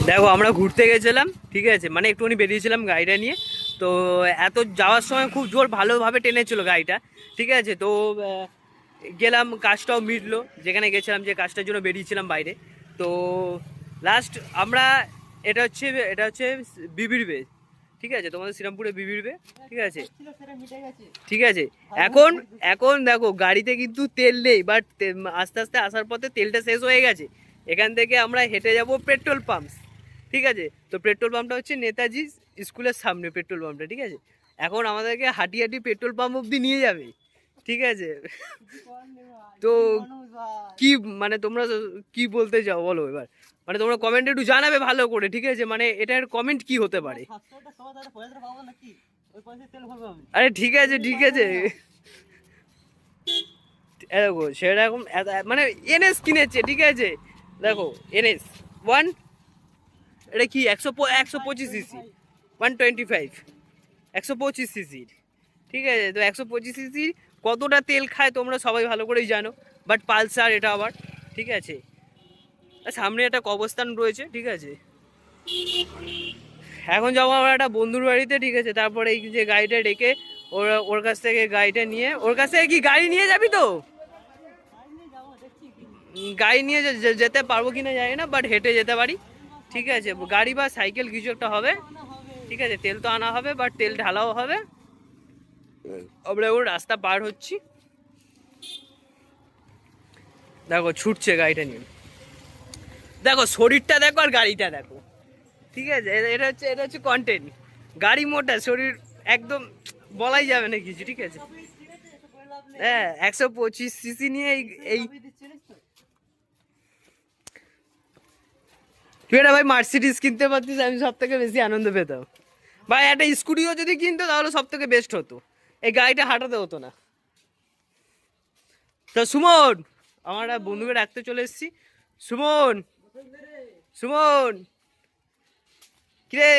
দেখো আমরা ঘুরতে গেছিলাম, ঠিক আছে, মানে একটুখানি বেরিয়েছিলাম গাড়িটা নিয়ে। তো এত যাওয়ার সময় খুব জোর ভালোভাবে টেনেছিল গাড়িটা, ঠিক আছে। তো গেলাম, কাজটাও মিটলো যেখানে গেছিলাম, যে কাজটার জন্য বেরিয়েছিলাম বাইরে। তো লাস্ট আমরা, এটা হচ্ছে বিবির বে, ঠিক আছে, তোমাদের শ্রীরামপুরে বিবির বে, ঠিক আছে, ঠিক আছে। এখন এখন দেখো গাড়িতে কিন্তু তেল নেই, বাট আস্তে আস্তে আসার পথে তেলটা শেষ হয়ে গেছে। এখান থেকে আমরা হেঁটে যাব পেট্রোল পাম্প, ঠিক আছে। তো পেট্রোল পাম্পটা হচ্ছে নেতাজি স্কুলের সামনে পেট্রোল পাম্পটা, ঠিক আছে। এখন আমাদেরকে হাঁটি হাঁটি পেট্রোল পাম্প অব্দি নিয়ে যাবে, ঠিক আছে। তো কি, মানে তোমরা কি বলতে চাও বলো এবার, মানে তোমরা কমেন্টে একটু জানাবে ভালো করে, ঠিক আছে, মানে এটার কমেন্ট কি হতে পারে। আরে ঠিক আছে, ঠিক আছে, দেখো সেরকম মানে এনএস কিনেছে, ঠিক আছে। দেখো এনএস ওয়ান, এটা কি 125 সিসি, 125, 125 সিসির, ঠিক আছে। তো 125 সিসির কতটা তেল খায় তোমরা সবাই ভালো করেই জানো, বাট পালসার এটা আবার, ঠিক আছে। আর সামনে একটা কবরস্থান রয়েছে, ঠিক আছে। এখন যাবো আমরা একটা বন্ধুর বাড়িতে, ঠিক আছে। তারপরে এই যে গাড়িটা রেখে ওর কাছ থেকে গাড়িটা নিয়ে, ওর কাছ থেকে কি গাড়ি নিয়ে যাবি তো? গাড়ি নিয়ে যেতে পারবো কিনা জানি না, বাট হেঁটে যেতে পারি, ঠিক আছে। গাড়ি বা সাইকেল কিছু একটা হবে, ঠিক আছে। তেল তো আনা হবে, বাট তেল ঢালাও হবে। আমরা এখন রাস্তা পার হচ্ছি, দেখো ছুটছে গাড়িটা নিয়ে, দেখো শরীরটা দেখো আর গাড়িটা দেখো, ঠিক আছে। এটা হচ্ছে কন্টেন্ট। গাড়ি মোটা, শরীর একদম বলাই যাবে না কিছু, ঠিক আছে। হ্যাঁ, 125 সিসি নিয়ে এই তুই এটা ভাই মার্সিডিজ কিনতে পারতিস, আমি সব থেকে বেশি আনন্দ পেতাম। ভাই একটা স্কুটিও যদি কিনতো তাহলে সব থেকে বেস্ট হতো, এই গাড়িটা হাঁটাতে হতো না। তো সুমন, আমার একটা বন্ধুকে ডাকতে চলে এসেছি। সুমন, সুমন, কিরে?